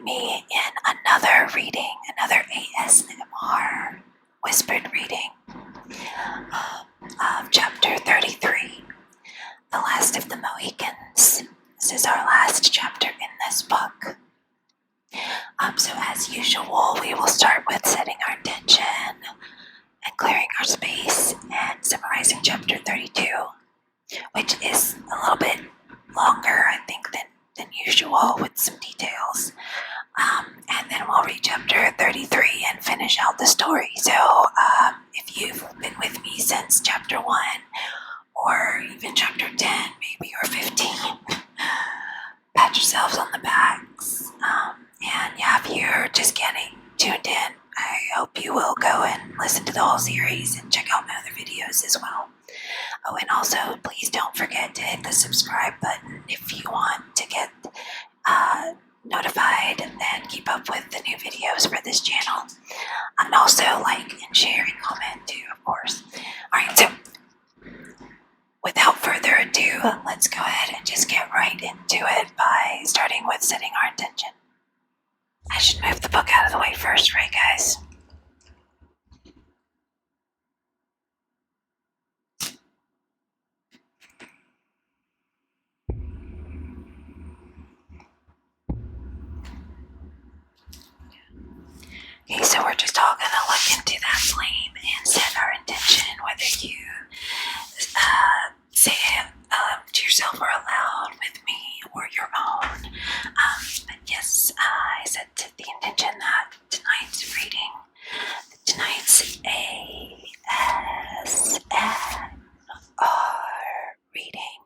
join me in another reading, another ASMR whispered reading of chapter 33, The Last of the Mohicans. This is our last chapter in this book. So as usual, we will start with setting our intention and clearing our space and summarizing chapter 32, which is a little bit longer, I think, than usual with some details. And then we'll read chapter 33 and finish out the story. So if you've been with me since chapter 1 or even chapter 10, maybe, or 15, pat yourselves on the backs. And yeah, if you're just getting tuned in, I hope you will go and listen to the whole series and check out my other videos as well. Oh, and also, please don't forget to hit the subscribe button if you want to get notified and keep up with the new videos for this channel. And also like and share and comment too, of course. Alright, so without further ado, let's go ahead and just get right into it by starting with setting our intention. I should move the book out of the way first, right guys? Okay, so we're just all gonna look into that flame and set our intention, whether you say it to yourself or aloud with me or your own. But yes, I set the intention that tonight's reading, tonight's ASMR reading,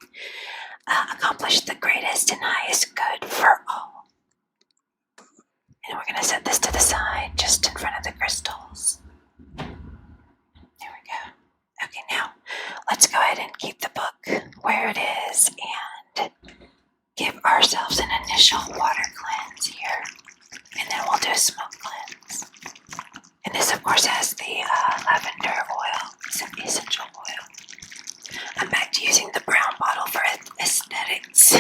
accomplish the greatest and highest good for all. And we're going to set this to the side, just in front of the crystals. There we go. Okay, now let's go ahead and keep the book where it is and give ourselves an initial water cleanse here. And then we'll do a smoke cleanse. And this, of course, has the lavender oil, some essential oil. I'm back to using the brown bottle for aesthetics.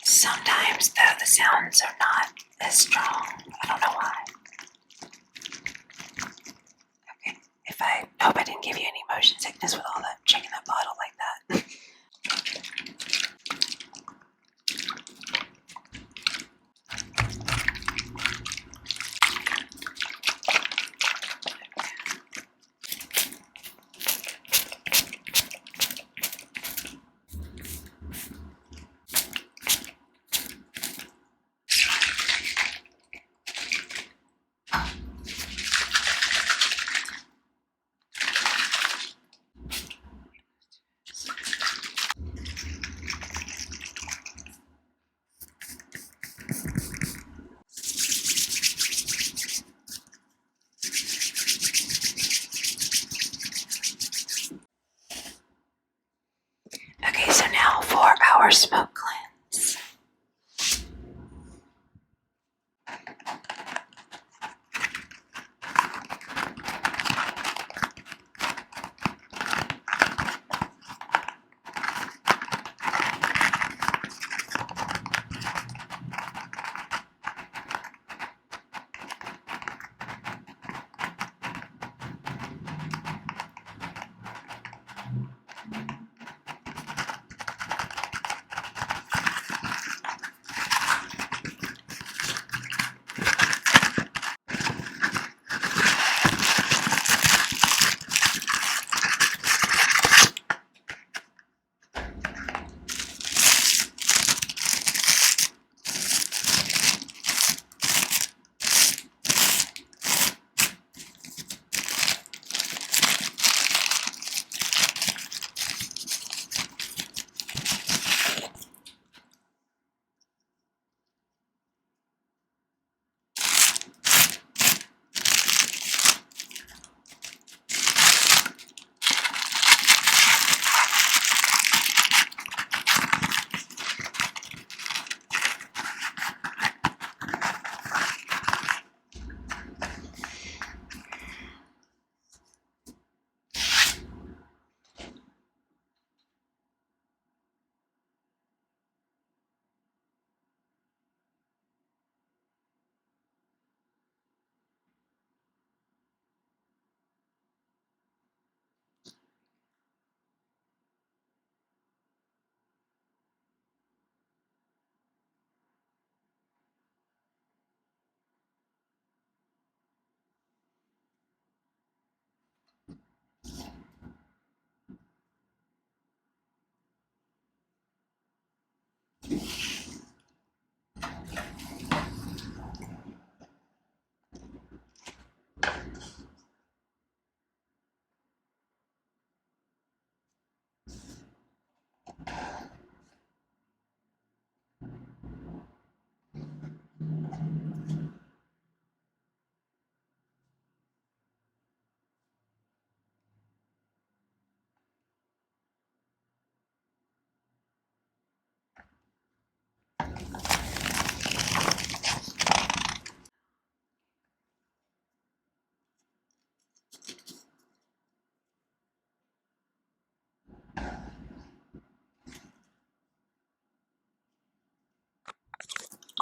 Sometimes, though, the sounds are not as strong. I don't know why. Okay, I hope I didn't give you any motion sickness with all that, shaking that bottle like that. Okay, so now for our smoke cleanse.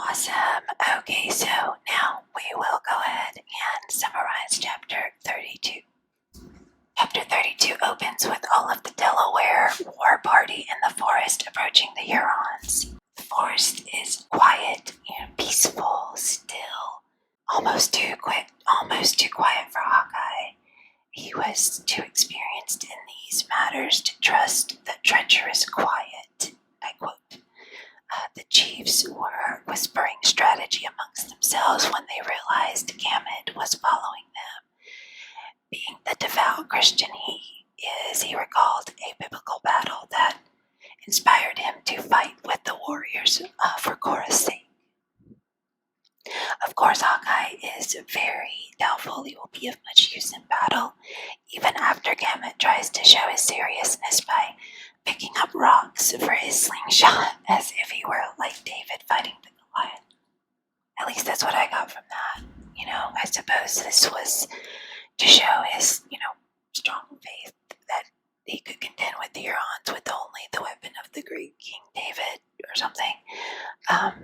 Awesome. Okay, so now we will go ahead and summarize chapter 32. Chapter 32 opens with all of the Delaware war party in the forest approaching the Hurons. The forest is quiet, peaceful, still, almost too quiet for Hawkeye. He was too experienced in these matters to trust the treacherous quiet. I quote. The chiefs were whispering strategy amongst themselves when they realized Gamut was following them. Being the devout Christian he is, he recalled a biblical battle that inspired him to fight with the warriors for Korah's sake. Of course, Hawkeye is very doubtful he will be of much use in battle, even after Gamut tries to show his seriousness by picking up rocks for his slingshot as if he were like David fighting the Goliath. At least that's what I got from that. I suppose this was to show his, strong faith that he could contend with the Hurons with only the weapon of the great King David or something.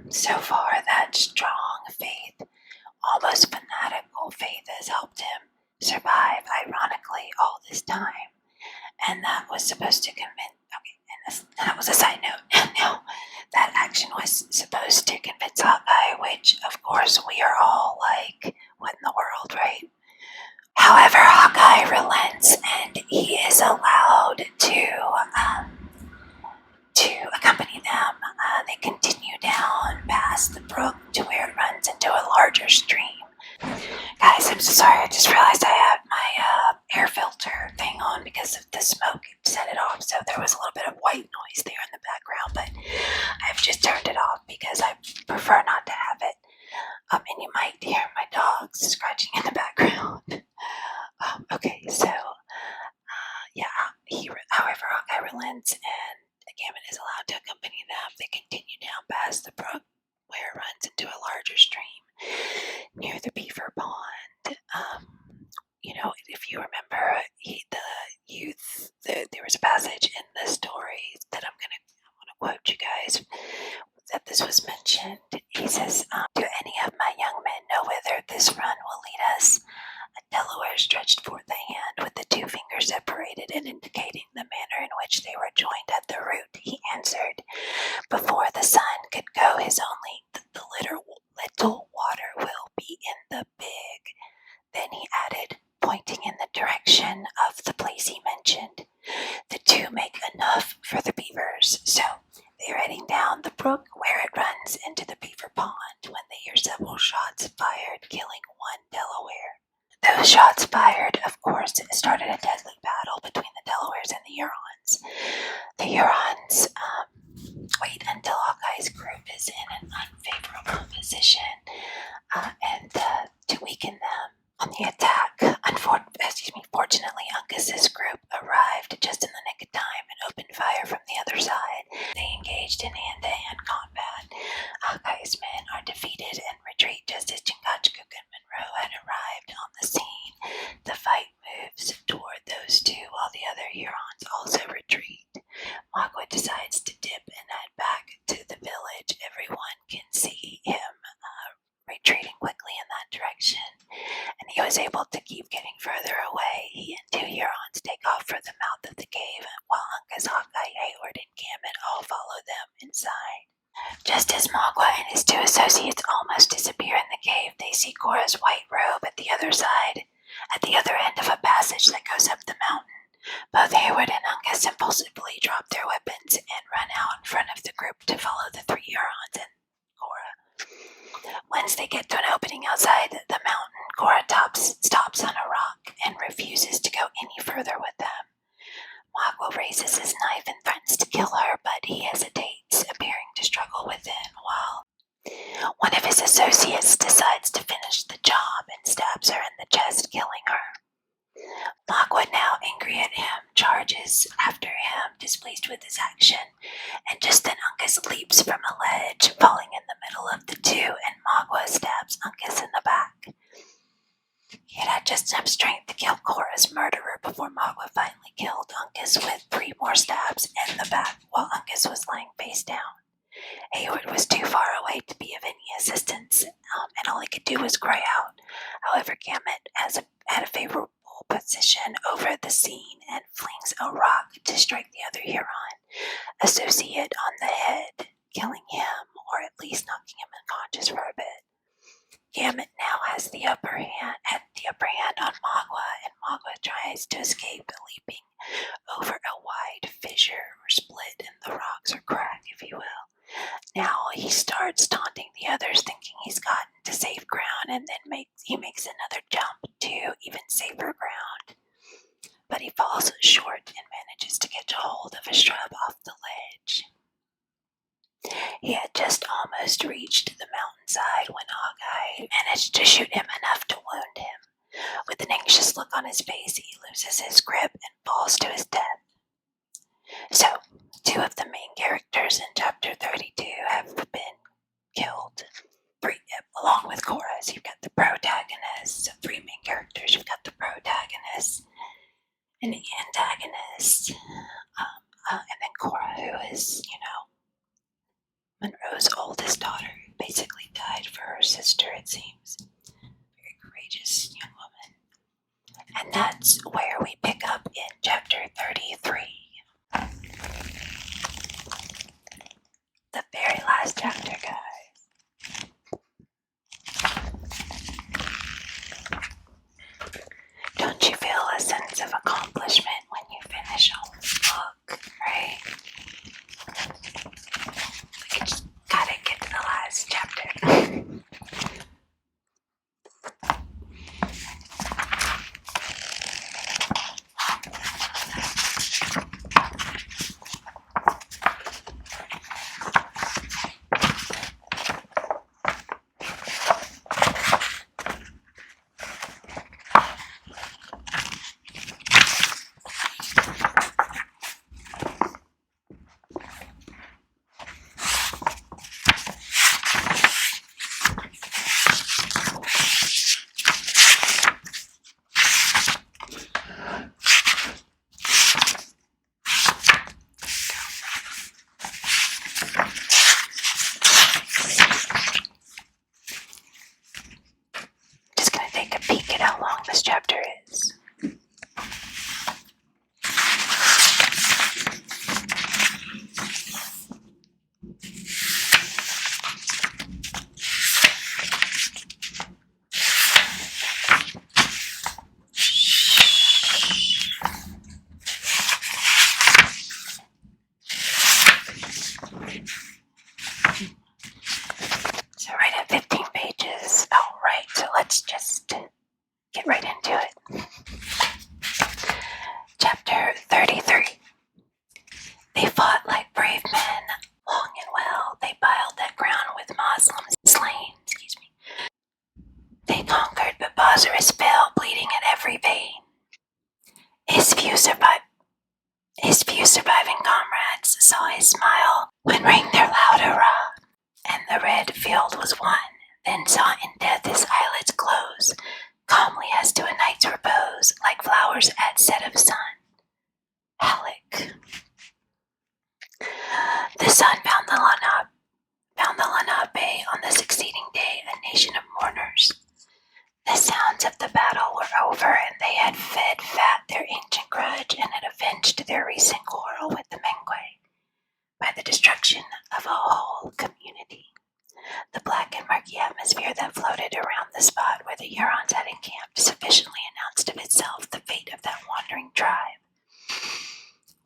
So far, that strong faith, almost fanatical faith, has helped him survive, ironically, all this time. And that was supposed to convince, and that was a side note. Now, that action was supposed to convince Hawkeye, which, of course, we are all like, what in the world, right? However, Hawkeye relents, and he is allowed to accompany them. They continue down past the brook to where it runs into a larger stream. Guys, I'm so sorry. I just realized I had my air filter thing on because of the smoke. It set it off, so there was a little bit of white noise there in the background, but I've just turned it off because I prefer not to have it. And you might hear my dogs scratching in the background. Okay, so, however, Hawkeye relents, and Gamut is allowed to accompany them. They continue down past the brook, where it runs into a larger stream near the beaver pond. If you remember, there was a passage in the story that I want to quote you guys, that this was mentioned. He says, "Do any of my young men know whither this run will lead us?" A Delaware stretched forth a hand with the two fingers separated and indicating the manner in which they were joined at the root. He answered, "Before the sun could go his own length, the little water will be in the big." Then he added, pointing in the direction of the place he mentioned, "The two make enough for the beavers." So they're heading down the brook where it runs into the beaver pond when they hear several shots fired, killing one Delaware. Those shots fired, of course, started a deadly battle between the Delawares and the Hurons. The Hurons wait until Hawkeye's group is in an unfavorable position and to weaken them on the attack. Fortunately, Uncas's group arrived just in the nick of time and opened fire from the other side. They engaged in hand-to-hand combat. Hawkeye's men are defeated and retreat just as Chingachgook and Monroe had arrived on the scene. The fight moves toward those two while the other Hurons also retreat. Magua decides to dip and head back to the village. Everyone can see him retreating quickly in that direction, and he was able to keep getting further away. He and two Hurons take off for the mouth of the cave, while Uncas, Hawkeye, Hayward, and Gamut all follow them inside. Just as Magua and his two associates almost disappear in the cave, they see Korah's white robe at the other side, at the other end of a passage that goes up the mountain. Both Hayward and Uncas impulsively drop their weapons and run out in front of the group to follow the three Hurons and Korah. Once they get to an opening outside the mountain, Korah stops on a rock and refuses to go any further with them. Magua raises his knife and threatens to kill her, but he hesitates, appearing to struggle within, while one of his associates decides to finish the job and stabs her in the chest, killing her. Magua, now angry at him, charges after him, displeased with his action, and just then Uncas leaps from a ledge, falling in the middle of the two, and Magua stabs Uncas in the back. He had just enough strength to kill Korah's murderer before Magua finally killed Uncas with 3 more stabs in the back while Uncas was lying face down. Hayward was too far away to be of any assistance, and all he could do was cry out. However, Gamut had a favorable position over the scene and flings a rock to strike the other Huron associate on the head, killing him, or at least knocking him unconscious for a bit. Gamut now has the upper hand on Magua, and Magua tries to escape, leaping over a wide fissure or split in the rocks, or crack, if you will. Now he starts taunting the others, thinking he's gotten to safe ground, and then he makes another jump to even safer ground. But he falls short and manages to get a hold of a shrub off the ledge. He had just almost reached the mountainside when Hawkeye managed to shoot him enough to wound him. With an anxious look on his face, he loses his grip and falls to his death. So, two of the main characters in chapter 32 have been killed, along with Cora. So you've got the protagonist, so three main characters. You've got the protagonist and the antagonist, and then Cora, who is, Monroe's oldest daughter, who basically died for her sister, it seems. Very courageous young woman. And that's where we pick up in chapter 33. The very last chapter, guys. Don't you feel a sense of accomplishment when you finish a whole book, right? We just gotta get to the last chapter. This chapter is. So right at 15 pages. All right, so let's just get right into it. Chapter 33. They fought like brave men, long and well. They piled that ground with Moslems slain. They conquered, but Bozarus fell, bleeding at every vein. His few surviving comrades saw his smile when rang their loud hurrah, and the red field was won. Then saw in death his eyelids close, calmly as to a night's repose, like flowers at set of sun. Halleck. The sun found the Lenape on the succeeding day, a nation of mourners. The sounds of the battle were over, and they had fed fat their ancient grudge, and had avenged their recent quarrel with the Mengwe by the destruction of a whole community. The black and murky atmosphere that floated around the spot where the Hurons had encamped sufficiently announced of itself the fate of that wandering tribe.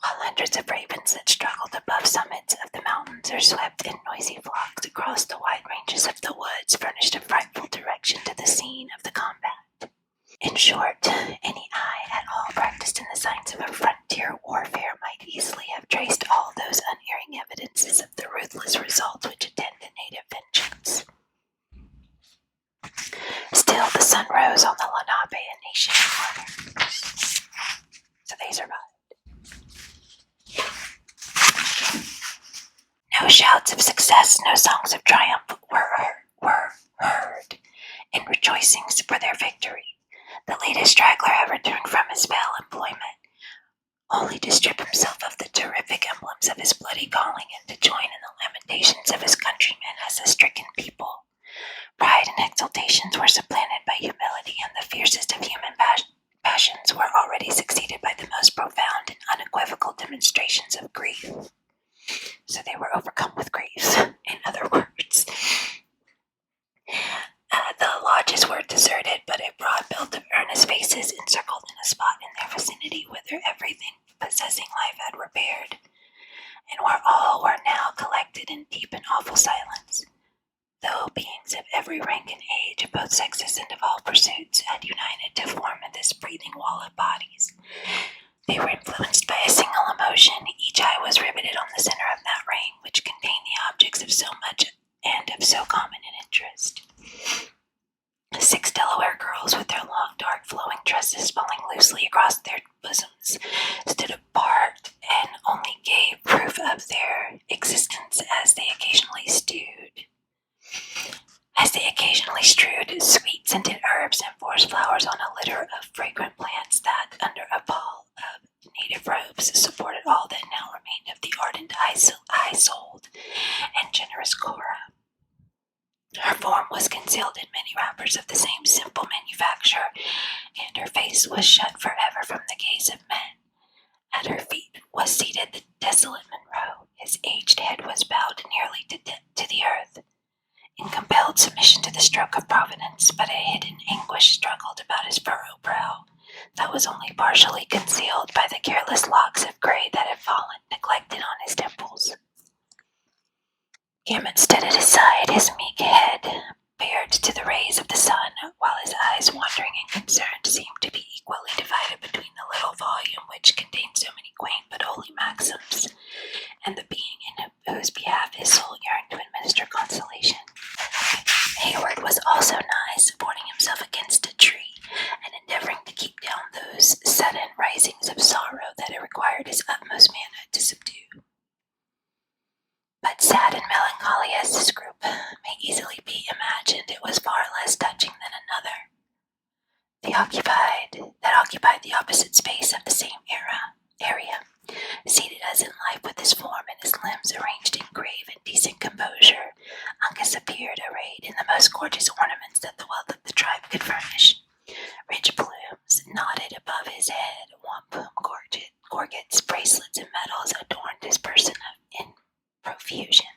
While hundreds of ravens that struggled above summits of the mountains or swept in noisy flocks across the wide ranges of the woods furnished a frightful direction to the scene of the combat. In short, any eye at all practiced in the science of a frontier warfare might easily have traced all those unerring evidences of the ruthless results which attend a native vengeance. Still, the sun rose on the Lenape, a nation of mourners. So they survived. No shouts of success, no songs of triumph were heard in rejoicings for their victory. The latest straggler had returned from his fell employment, only to strip himself of the terrific emblems of his bloody calling and to join in the lamentations of his countrymen as a stricken people. Pride and exultations were supplanted by humility, and the fiercest of human passions were already succeeded by the most profound and unequivocal demonstrations of grief. So they were overcome with grief, in other words. The lodges were deserted, but a broad belt of earnest faces encircled in a spot in their vicinity whither everything possessing life had repaired, and where all were now collected in deep and awful silence. Though beings of every rank and age, of both sexes and of all pursuits, had united to form this breathing wall of bodies, they were influenced by a single emotion. Each eye was riveted on the center of that ring, which contained the objects of so much and of so common an interest. 6 Delaware girls, with their long, dark, flowing tresses falling loosely across their bosoms, stood apart and only gave proof of their existence as they occasionally strewed sweet-scented herbs and forest flowers on a litter of fragrant plants that, under a pall of native robes, supported all that now remained of the ardent, high-souled, and generous Cora. Her form was concealed in many wrappers of the same simple manufacture, and her face was shut forever from the gaze of men. At her feet was seated the desolate Monroe. His aged head was bowed nearly to the earth, in compelled submission to the stroke of Providence, but a hidden anguish struggled about his furrowed brow, that was only partially concealed by the careless locks of gray that had fallen neglected on his temples. Gammon stood at his side, his meek head bared to the rays of the sun, while his eyes, wandering and concerned, seemed to be equally divided between the little volume which contained so many quaint but holy maxims, and the being in whose behalf his soul yearned to administer consolation. Hayward was also nigh, supporting himself against a tree, and endeavoring to keep down those sudden risings of sorrow that it required his utmost manhood to subdue. But sad and melancholy as this group may easily be imagined, it was far less touching than another, that occupied the opposite space of the same area. Seated as in life, with his form and his limbs arranged in grave and decent composure, Uncas appeared arrayed in the most gorgeous ornaments that the wealth of the tribe could furnish. Rich plumes nodded above his head, wampum gorgets, bracelets, and medals adorned his person in profusion.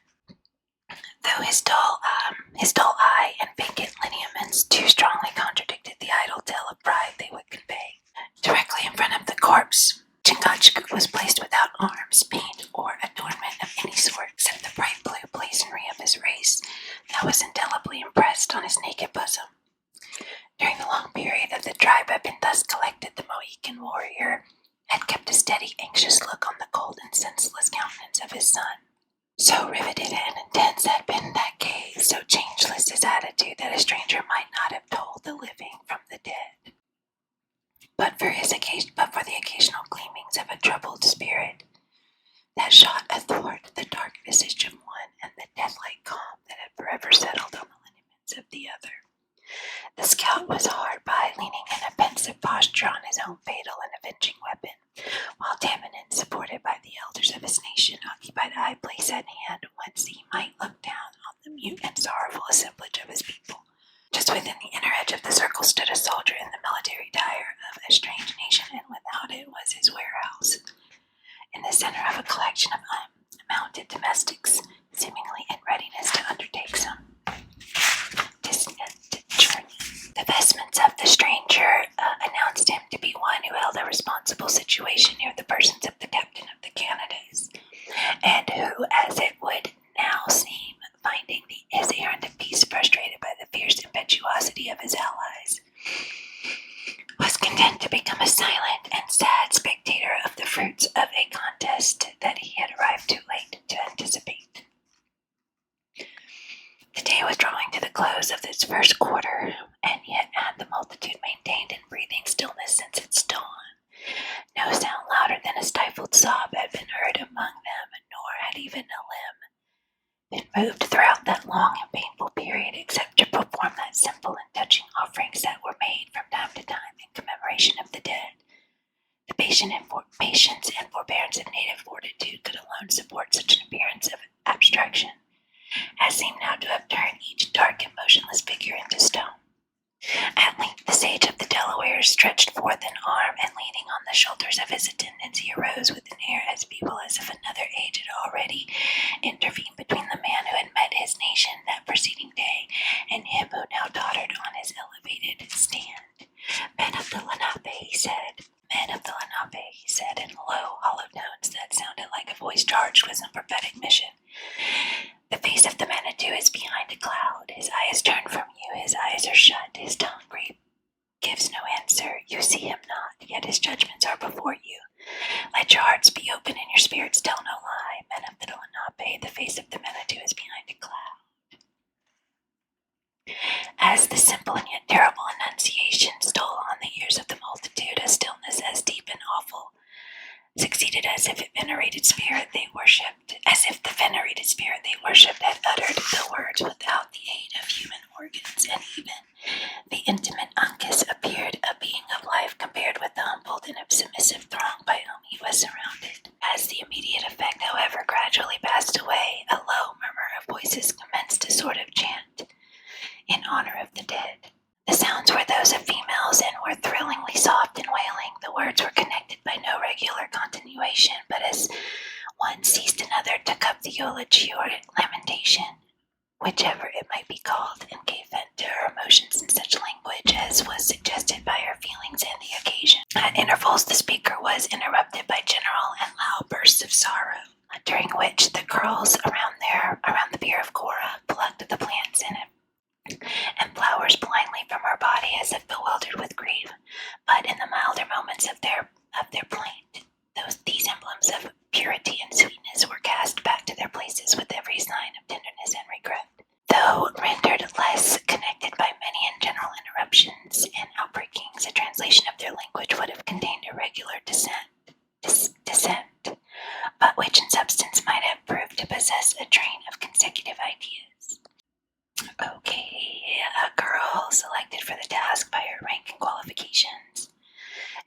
Though his dull eye and vacant lineaments too strongly contradicted the idle tale of pride they would convey. Directly in front of the corpse, Chingachgook was placed without arms, paint, or adornment of any sort except the bright blue blazonry of his race that was indelibly impressed on his naked bosom. During the long period that the tribe had been thus collected, the Mohican warrior had kept a steady, anxious look on the cold and senseless countenance of his son. So riveted and intense had been that gaze, so changeless his attitude, that a stranger might not have told the living from the dead. But for the occasional gleamings of a troubled spirit that shot athwart the dark visage of one, and the death-like calm that had forever settled on the lineaments of the other. The scout was hard by, leaning in a pensive posture on his own fatal and avenging weapon, while Tamenund, supported by the elders of his nation, occupied a high place at hand, whence he might look down on the mute and sorrowful assemblage of his people. Just within the inner edge of the circle stood a soldier in the military attire of a strange nation, and without it was his warehouse, in the center of a collection of unmounted domestics, seemingly in readiness to undertake some distant journey. The vestments of the stranger announced him to be one who held a responsible situation near the persons of the captain of the Canadas, and who, as it would now seem, finding his errand of peace frustrated by the fierce impetuosity of his allies, was content to become a silent and sad spectator of the fruits of a contest that he had arrived too late to anticipate. The day was drawing to the close of its first quarter, and yet had the multitude maintained in breathing stillness since its dawn. No sound louder than a stifled sob had been heard among them, nor had even a limb been moved throughout that long and painful period, except to perform that simple and touching offerings that were made from time to time in commemoration of the dead. The patience warrior stretched forth an arm, and leaning on the shoulders of his attendants, he arose with an air as feeble as if another age had already intervened between the man who had met his nation that preceding day and him who now tottered on his elevated stand. Men of the Lenape, he said. Men of the Lenape, he said in low, hollow tones that sounded like a voice charged with some prophetic mission. The face of the Manitou is behind a cloud. His eye is turned from you. His eyes are shut. His tongue gives no answer. You see him not, yet his judgments are before you. Let your hearts be open and your spirits tell no lie. Men of the Lenape, the face of the Manitou is behind a cloud. As the simple and yet terrible enunciation stole on the ears of the multitude, a stillness as deep and awful succeeded as if the venerated spirit they worshipped had uttered the words without the aid of human organs, and even the intimate Uncas appeared a being of life compared with the humbled and submissive throng by whom he was surrounded. As the immediate effect, however, gradually passed away, a low murmur of voices commenced a sort of chant in honor of the dead. The sounds were those of females and were thrillingly soft and wailing. The words were connected by no regular continuation, but as one ceased another took up the eulogy or lamentation, whichever it might be called, and gave vent to her emotions in such language as was suggested by her feelings and the occasion. At intervals the speaker was interrupted by general and loud bursts of sorrow, during which the girls around the bier of Cora plucked the plants in it and flowers blindly from her body as if bewildered with grief. But in the milder moments of their plaint, these emblems of purity and sweetness were cast back to their places with every sign of tenderness and regret. Though rendered less connected by many and general interruptions and outbreakings, a translation of their language would have contained a regular descent, but which in substance might have proved to possess a train of consecutive ideas. Okay, a girl selected for the task by her rank and qualifications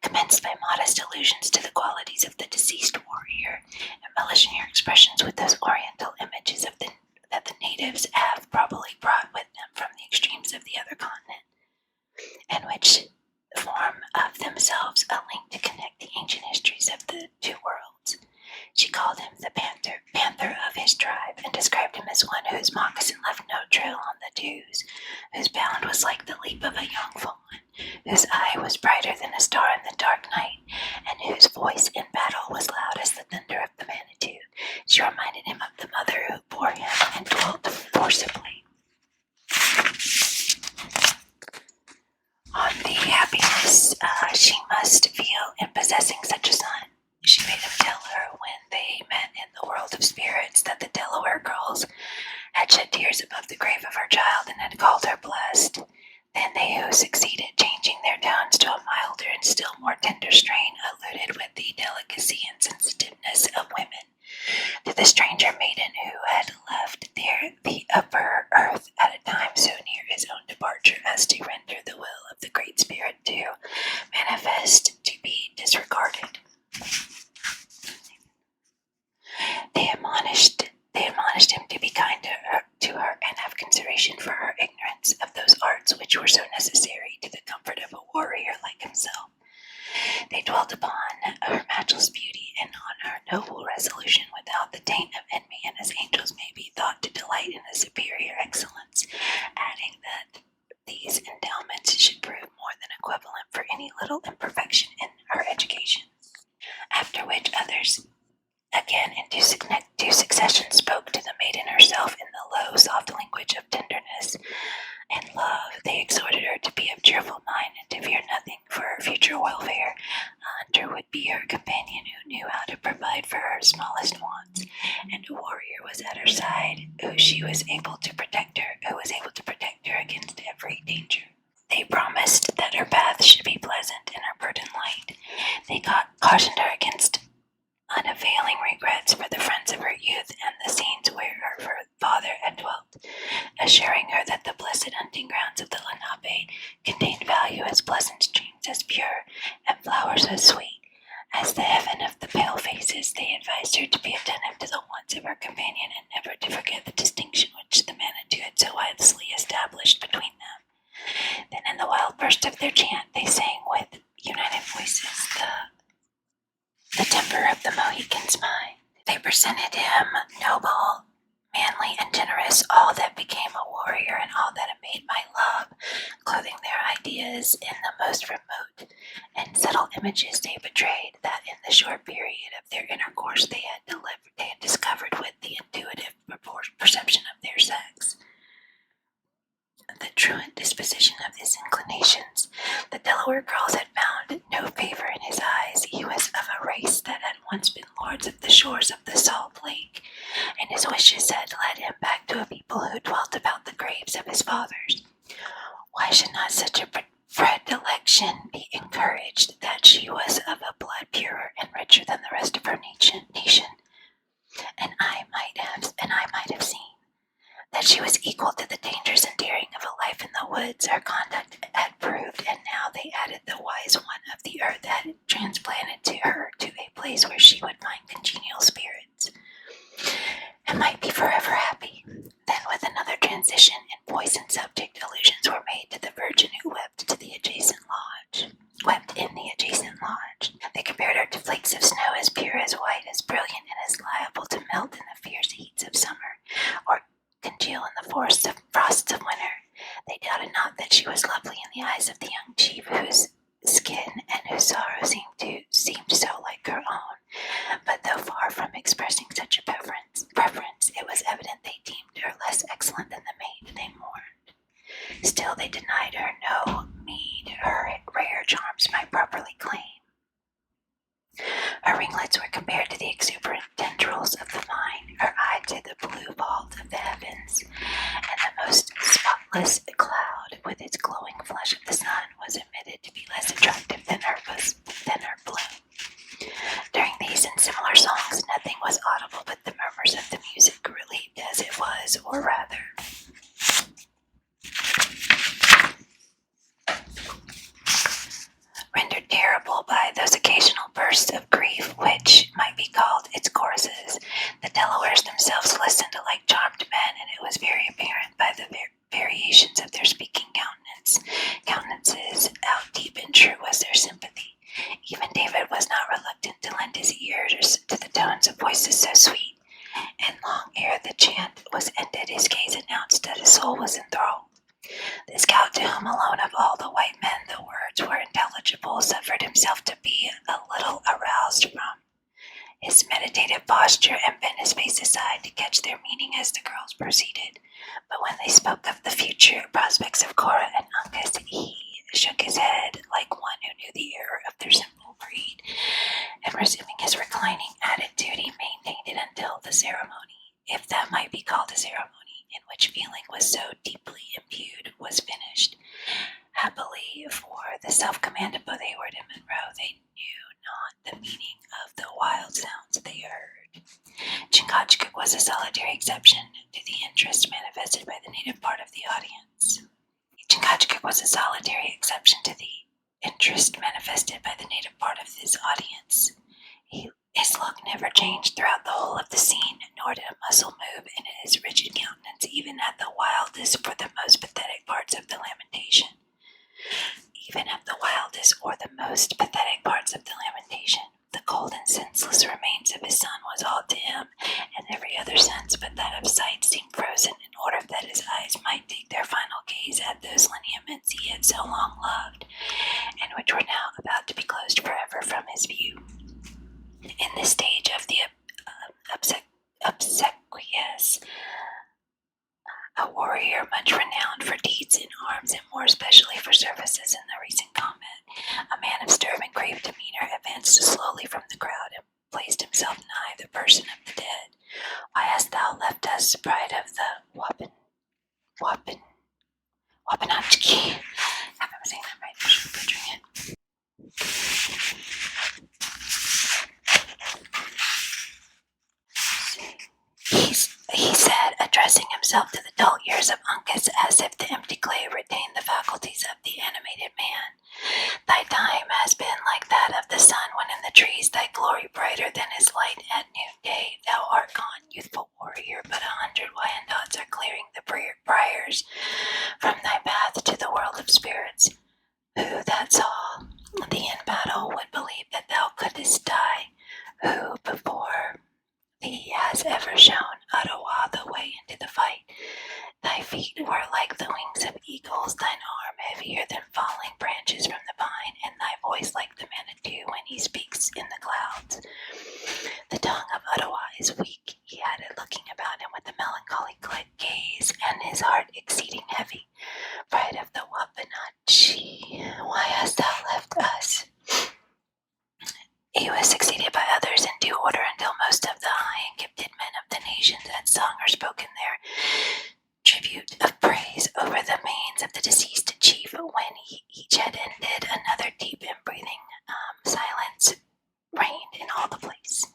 commenced by modest allusions to the qualities of the deceased warrior, embellishing her expressions with those oriental images that the natives have probably brought with them from the extremes of the other continent, and which form of themselves a link to connect the ancient histories of the two worlds. She called him the panther of his tribe, and described him as one whose moccasin left no trail on the dews, whose bound was like the leap of a young fawn, whose eye was brighter than a star in the dark night, and whose voice in battle was loud as the thunder of the Manitou. She reminded him of the mother who bore him and dwelt forcibly on the happiness she must feel in possessing such a son. She made him tell her when they met in the world of spirits that the Delaware girls had shed tears above the grave of her child and had called her blessed. Then they who succeeded, changing their tones to a milder and still more tender strain, alluded with the delicacy and sensitiveness of women to the stranger maiden who had left the upper earth at a time so near his own departure as to render the will of the Great Spirit too manifest to be disregarded. They admonished him to be kind to her and have consideration for her ignorance of those arts which were so necessary to the comfort of a warrior like himself. They dwelt upon her matchless beauty and on her noble resolution without the taint of envy, and as angels may be thought to delight in a superior excellence, adding that these endowments should prove more than equivalent for any little imperfection in her education. After which others again in due succession spoke to the maiden herself in the low, soft language of tenderness and love. They exhorted her to be of cheerful mind and to fear nothing for her future welfare. A hunter would be her companion who knew how to provide for her smallest wants, and a warrior was at her side who was able to protect her against every danger. They promised that her path should be pleasant and her burden light. They cautioned her against unavailing regrets for the friends of her youth and the scenes where her father had dwelt, assuring her that the blessed hunting grounds of the Lenape contained value as pleasant streams as pure, and flowers as sweet as the heaven of the pale faces. They advised her to be attentive to the wants of her companion and never to forget the distinction which the Manitou had so wisely established between them. Then in the wild burst of their chant they sang with represented him noble, manly, and generous, all that became a warrior and all that a maid might love, clothing their ideas in the most remote and subtle images they betrayed, that in the short period of their intercourse they had discovered with the intuitive perception of their sex the truant disposition of his inclinations. The Delaware girls had found no favor in his eyes. He was of a race that had once been lords of the shores of the Salt Lake, and his wishes had led him back to a people who dwelt about the graves of his fathers. Why should not such a predilection be encouraged, that she was of a blood purer and richer than the rest of her nation, and I might have seen that she was equal to the dangers and daring of a life in the woods her conduct had proved, and now they added the wise one of the earth had transplanted to her to a place where she would find congenial spirits, and might be forever happy. Then with another transition and poisoned subject, allusions were made to the virgin who wept in the adjacent lodge. They compared her to flakes of snow, as pure, as white, as brilliant, and as liable to melt in the fierce heats of summer, or congeal in the frosts of winter. They doubted not that she was lovely in the eyes of the young chief, whose skin and whose sorrow seemed so like her own. But though far from expressing such a preference, it was evident they deemed her less excellent than the maid they mourned. Still they denied her no meed her rare charms might properly claim. Her ringlets were compared to the exuberant tendrils of the vine, her eye to the blue vault of the heavens, and the most spotless cloud, with its glowing flush of the sun, was admitted to be less attractive than her bloom. During these and similar songs, nothing was audible but the murmurs of the music, relieved as it was, or rather, rendered terrible by those occasional bursts of grief which might be called its choruses. The Delawares themselves listened like charmed men, and it was very apparent by the variations of their speaking countenances how deep and true was their sympathy. Even David was not reluctant to lend his ears to the tones of voices so sweet, and long ere the chant was ended, his gaze announced that his soul was enthralled. The scout, to whom alone of all the white men the words were intelligible, suffered himself to be a little aroused from his meditative posture, and bent his face aside to catch their meaning as the girls proceeded. But when they spoke of the future prospects of Cora and Uncas, he shook his head like one who knew the error of their simple breed, and resuming his reclining attitude, he maintained it until the ceremony, if that might be called a ceremony, in which feeling was so deeply imbued, was finished. Happily for the self-command of both Hayward and Monroe, they knew not the meaning of the wild sounds they heard. Chingachgook was a solitary exception to the interest manifested by the native part of the audience. Chingachgook was a solitary exception to the interest manifested by the native part of his audience. His look never changed throughout the whole of the scene, nor did a muscle move in his rigid countenance, even at the wildest or the most pathetic parts of the lamentation. The cold and senseless remains of his son was all to him, and every other sense but that of sight seemed frozen, in order that his eyes might take their final gaze at those lineaments he had so long loved, and which were now about to be closed forever from his view. In this stage of the obsequies, a warrior much renowned for deeds in arms, and more especially for services in the recent combat, a man of stern and grave demeanor, advanced slowly from the crowd and placed himself nigh the person of the dead. Why hast thou left us, bride of the Wabanachki? If I'm saying that right, I should be butchering it. He said, addressing himself to the dull ears of Uncas, as if the empty clay retained the faculties of the animated man. Thy time has been like that of the sun when in the trees, thy glory brighter than his light at noonday. Thou art gone, youthful warrior, but 100 Wyandots are clearing the briars from thy path to the world of spirits. Who that saw thee in battle would believe that thou couldst die? Who before thee steadier than falling branches from the pine, and thy voice like the manatee when he speaks in the clouds. The tongue of otherwise weak he added, looking about him with a melancholy gaze, and his heart exceeding heavy. Pride of the Wabanaki, why hast thou left us? He was succeeded by others in due order until most of the high and gifted men of the nations had sung or spoken their tribute of praise over the manes of the deceased chief. When each had ended, another deep and breathing silence reigned in all the place.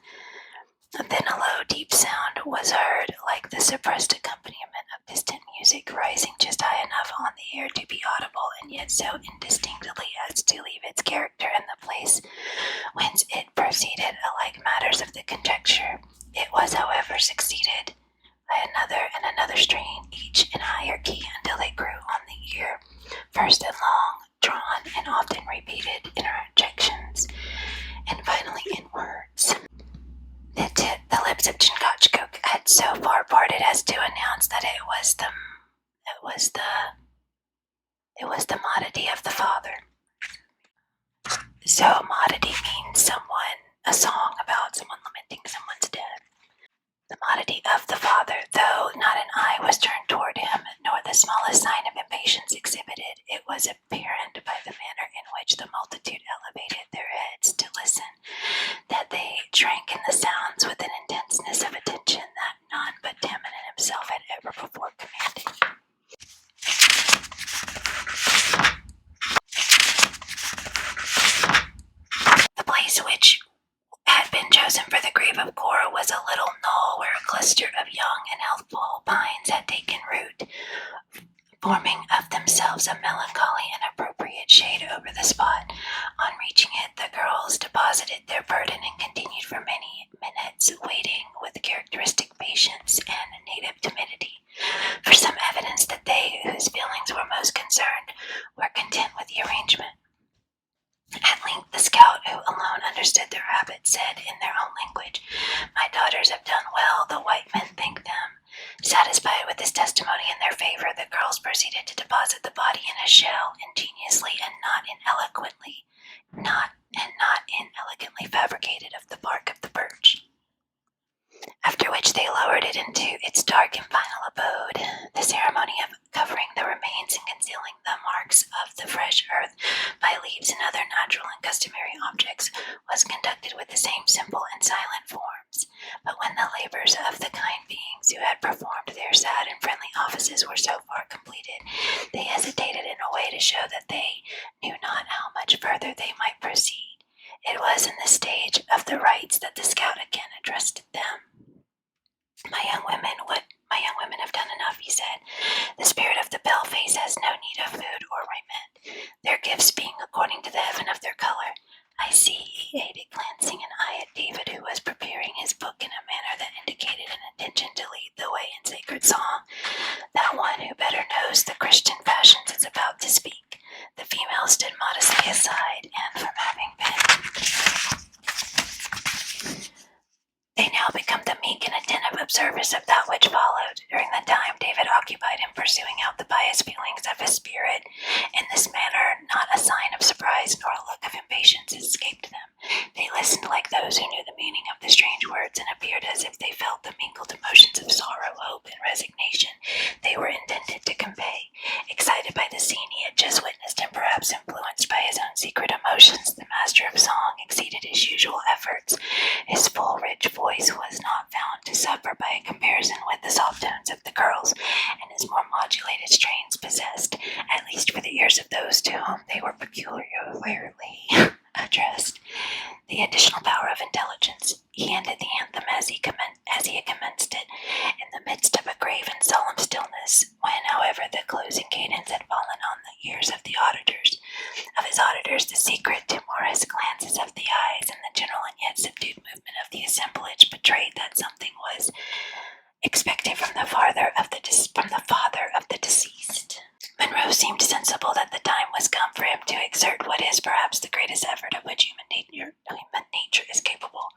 Then a low, deep sound was heard, like the suppressed accompaniment of distant music, rising just high enough on the air to be audible, and yet so indistinctly as to leave its character and the place whence it proceeded alike matters of the conjecture. It was, however, succeeded by another and another strain, each in a higher key, until they grew on the ear, first in long, drawn, and often repeated interjections, and finally in words. The lips of Chingachgook had so far parted as to announce that it was the modity of the father. So modity means a song about someone lamenting someone's death. The modity of the father, though not an eye was turned toward him, nor the smallest sign of impatience exhibited, it was apparent by the manner in which the multitude elevated their heads to listen, that they drank in the sounds with an intenseness of attention that none but Damon himself had ever before commanded. The place which had been chosen for the grave of Cora was a little knoll where a cluster of young and healthful pines had taken root, forming of themselves a melancholy and appropriate shade over the spot. On reaching it, the girls deposited their burden and continued for many minutes, waiting with characteristic patience and native timidity for some evidence that they whose feelings were most concerned were content with the arrangement. At length the scout, who alone understood their habits, said in their own language, "My daughters have done well, the white men thank them." Satisfied with this testimony in their favor, the girls proceeded to deposit the body in a shell, ingeniously and not inelegantly fabricated of the bark of the birch. After which they lowered it into its dark and final abode. The ceremony of covering the remains and concealing the marks of the fresh earth by leaves and other natural and customary objects was conducted with the same simple and silent forms. But when the labors of the kind beings who had performed their sad and friendly offices were so far completed, they hesitated in a way to show that they knew not how much further they might proceed. It was in the stage of the rites that the scout again addressed them. My young women have done enough," he said. "The spirit of the pale-face has no need of food or raiment, their gifts being according to the heaven of their color. I see," he added, glancing an eye at David, who was preparing his book in a manner that indicated an intention to lead the way in sacred song, "that one who better knows the Christian fashions is about to speak." The female stood modestly aside, and from having been they now become the meek and attentive observers of that which followed. During the time David occupied in pursuing out the pious feelings of his spirit in this manner, not a sign of surprise nor a look of impatience escaped them. They listened like those who knew the meaning of the strange words, and appeared as if they felt the mingled emotions of sorrow, hope, and resignation they were intended to convey. Excited by the scene he had just witnessed, and perhaps influenced by his own secret emotions, the master of song exceeded his usual efforts. His full, rich voice was not found to suffer by a comparison with the soft tones of the girls, and his more modulated strains possessed, at least for the ears of those to whom they were peculiarly addressed, the additional power of intelligence. He ended the anthem as he had commenced it, in the midst of a grave and solemn stillness. When, however, the closing cadence had fallen on the ears of his auditors, the secret, timorous glances of the eyes, and the general and yet subdued movement of the assemblage betrayed that something was expected from the father of the deceased. Monroe seemed sensible that the time was come for him to exert what is perhaps the greatest effort of which human nature is capable.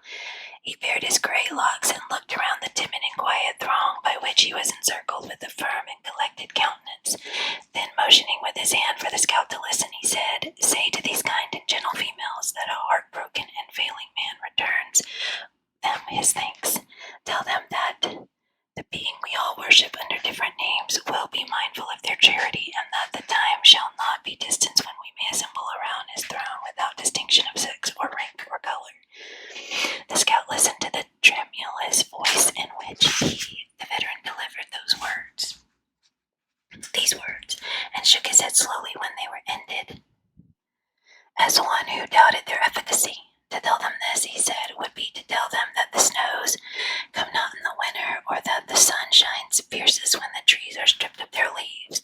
He bared his grey locks and looked around the timid and quiet throng by which he was encircled with a firm and collected countenance. Then, motioning with his hand for the scout to listen, he said, "Say to these kind and gentle females that a heartbroken and failing man returns them his thanks. Tell them that the being we all worship under different names will be mindful of their charity, and that the time shall not be distant when we may assemble around his throne without distinction of sex or rank or color." The scout listened to the tremulous voice in which the veteran delivered these words, and shook his head slowly when they were ended, as one who doubted their efficacy. To tell them this, he said, would be to tell them that the snows come not in the winter, or that the sun shines fiercest when the trees are stripped of their leaves.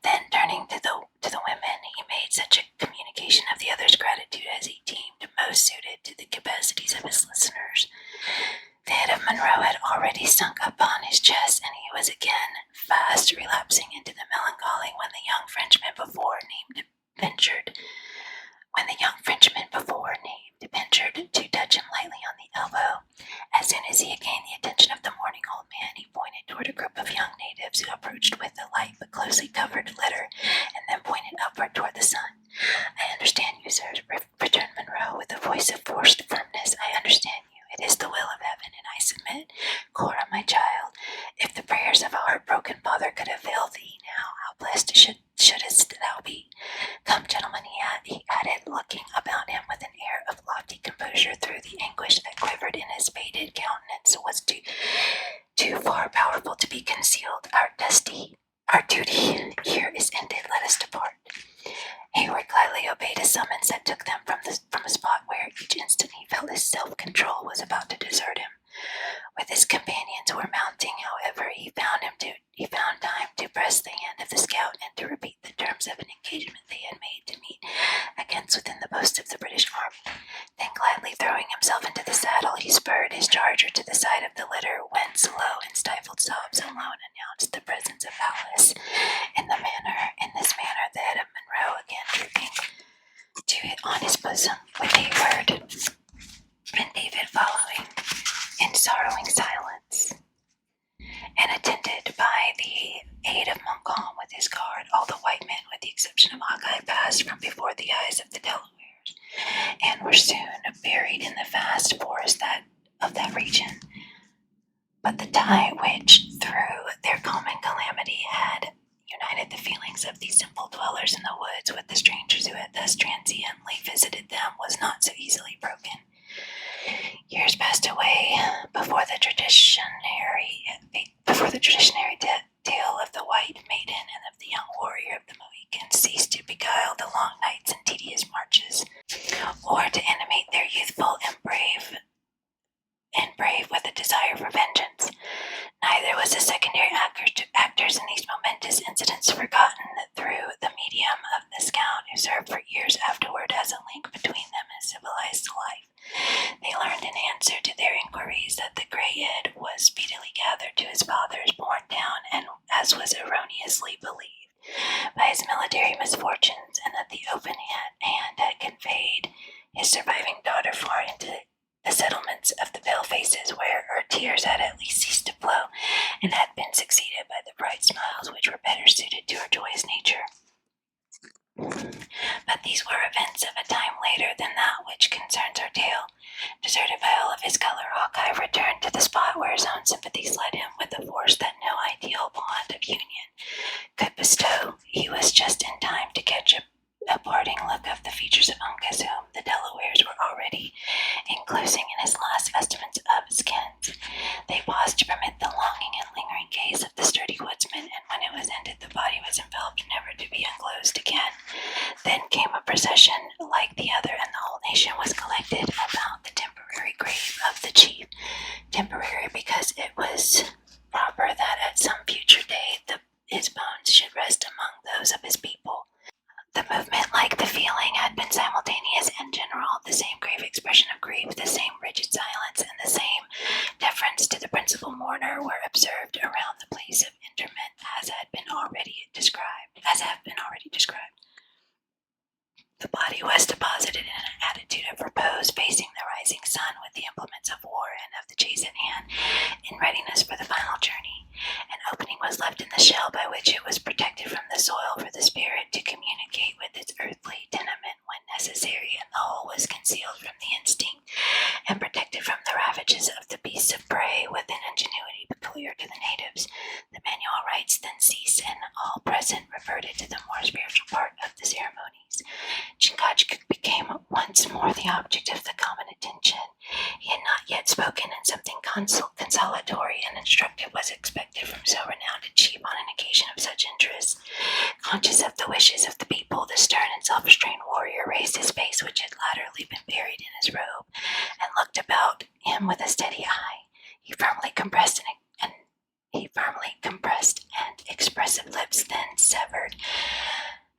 Then, turning to the women, he made such a communication of the other's gratitude as he deemed most suited to the capacities of his listeners. The head of Monroe had already sunk upon his chest, and he was again fast relapsing into the melancholy when the young Frenchman before named ventured to touch him lightly on the elbow. As soon as he had gained the attention of the mourning old man, he pointed toward a group of young natives who approached with a light but closely covered litter, and then pointed upward toward the sun. "I understand you, sir," returned Monroe, with a voice of forced firmness. "I understand you. It is the will of heaven, and I submit. Cora, my child, if the prayers of a heartbroken father could avail thee now, how blessed shouldst thou be. Come, gentlemen," he added, looking about him with an air of lofty composure, through the anguish that quivered in his faded countenance was too far powerful to be concealed. Our duty here is ended. Let us depart." Hayward gladly obeyed a summons that took them from a spot where each instant he felt his self-control was about to desert him. With his companions were mounting, however, he found time to press the hand of the scout and to repeat the terms of an engagement they had made to meet against within the posts of the British army. Then, gladly throwing himself into the saddle, he spurred his charger to the side of the litter, whence low and stifled sobs alone announced the presence of Alice. In this manner, the head of Monroe again drooping to it on his bosom, with Hayward and David following in sorrowing silence, and attended by the aid of Montcalm with his guard, all the white men, with the exception of Hawkeye, passed from before the eyes of the Delawares, and were soon buried in the vast forest of that region. But the tie which, through their common calamity, had united the feelings of these simple dwellers in the woods with the strangers who had thus transiently visited them was not so easily broken. Years passed away before the traditionary tale of the white maiden and of the young warrior of the Mohicans ceased to beguile the long nights and tedious marches, or to animate their youthful and brave with a desire for vengeance. Neither was the secondary actors in these momentous incidents forgotten through the medium of the scout, who served for years afterward as a link between them and civilized life. They learned in answer to their inquiries that the Grayhead was speedily gathered to his fathers, borne down, and as was erroneously believed, by his military misfortunes, and that the open hand had conveyed his surviving daughter far into the settlements of the pale faces, where her tears had at least ceased to flow, and had been succeeded by the bright smiles which were better suited to her joyous nature. But these were events of a time later than that which concerns our tale. Deserted by all of his color, Hawkeye returned to the spot where his own sympathies led him with a force that no ideal bond of union could bestow. He was just in time to catch a parting look of the features of Uncas, whom the Delawares were already enclosing in his last vestments of skins. They paused to permit the longing and lingering gaze of the sturdy woodsman, and when it was ended, the body was enveloped, never to be unclosed again. Then came a procession like the other, and the whole nation was collected about the temporary grave of the chief. Temporary because it was proper that at some future day his bones should rest among those of his people. The movement, like the feeling, had been simultaneous and general. The same grave expression of grief, the same rigid silence, and the same deference to the principal mourner were observed around the place of interment, as have been already described. The body was deposited in an attitude of repose, facing the rising sun, with the implements of war and of the chase at hand, in readiness for the final journey. An opening was left in the shell by which it was protected from the soil for the spirit to communicate with its earthly tenement when necessary, and the whole was concealed from the instinct and protected from the ravages of the beasts of prey with an ingenuity peculiar to the natives. The manual rites then ceased, and all present reverted to the more spiritual part of the ceremonies. Chingachgook became once more the object of the common attention. He had not yet spoken, and something consolatory and instructive was expected from so renowned a chief on an occasion of such interest. Conscious of the wishes of the people, the stern and self-restrained warrior raised his face, which had latterly been buried in his robe, and looked about him with a steady eye. He firmly compressed and expressive lips then severed,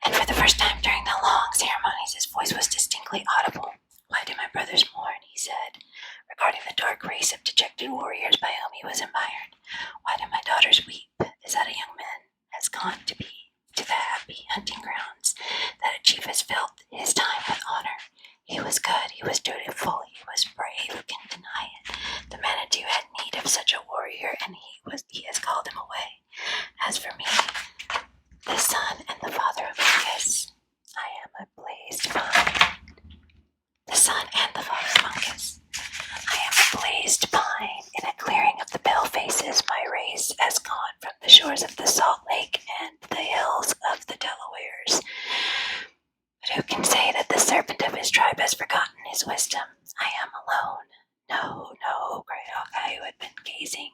and for the first time during the long ceremonies his voice was distinctly audible. "Why do my brothers mourn?" he said, regarding the dark race of dejected warriors by whom he was environed. "Why do my daughters weep? Is that a young man has gone to the happy hunting grounds, that a chief has filled his time with honor? He was good, he was dutiful, he was brave, who can deny it? The Manitou had need of such a warrior, and he has called him away. As for me, the son and the father of Uncas, I am a blazed pine. The son and the father of Uncas, I am a blazed pine in a clearing of the pale faces. My race has gone from the shores of the Salt Lake and the hills of the Delawares. But who can say that the serpent of his tribe has forgotten his wisdom? I am alone." No, cried Hawkeye, who had been gazing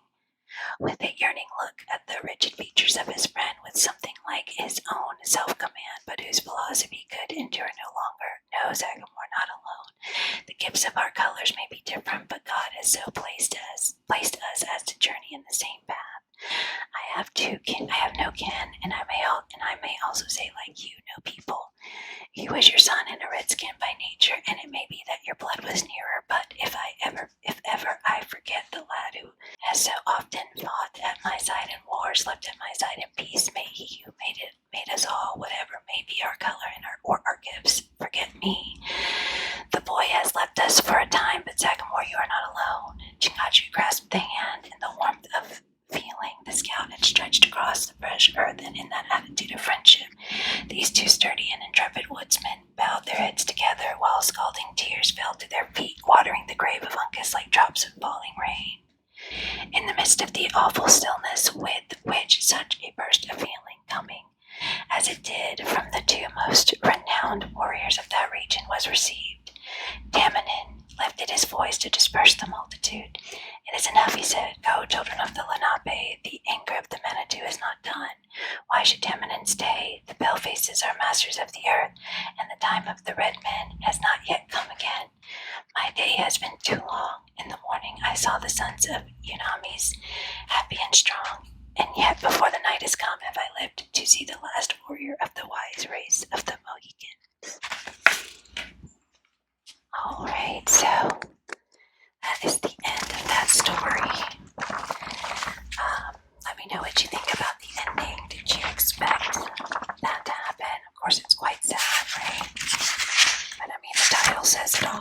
with a yearning look at the rigid features of his friend with something like his own self-command, but whose philosophy could endure no longer. "No, Sagamore, not alone. The gifts of our colors may be different, but God has so placed us as to journey in the same path. I have no kin, and I may also say, like you, no people. You was your son and a redskin by nature, and it may be that your blood was nearer, but if ever I forget the lad who has so often fought at my side in war, slept at my side in peace, may he who made us all, whatever may be our color and our gifts, forget me. The boy has left us for a time, but Sagamore, you are not alone." Chingachgook grasped the hand in the warmth of feeling the scout had stretched across the fresh earth, and in that attitude of friendship these two sturdy and intrepid woodsmen bowed their heads together, while scalding tears fell to their feet, watering the grave of Uncas like drops of falling rain. In the midst of the awful stillness with which such a burst of feeling, coming as it did from the two most renowned warriors of that region, was received, Tamenund lifted his voice to disperse the multitude. "It is enough," he said. "Go, children of the Lenape. The anger of the Manitou is not done. Why should Tamenund stay? The palefaces are masters of the earth, and the time of the red men has not yet come again. My day has been too long. In the morning I saw the sons of Unamis, happy and strong, and yet before the night has come have I lived to see the last warrior of the wise race of the Mohicans." Alright, so that is the end of that story. Let me know what you think about the ending. Did you expect that to happen? Of course, it's quite sad, right? But I mean, the title says it all.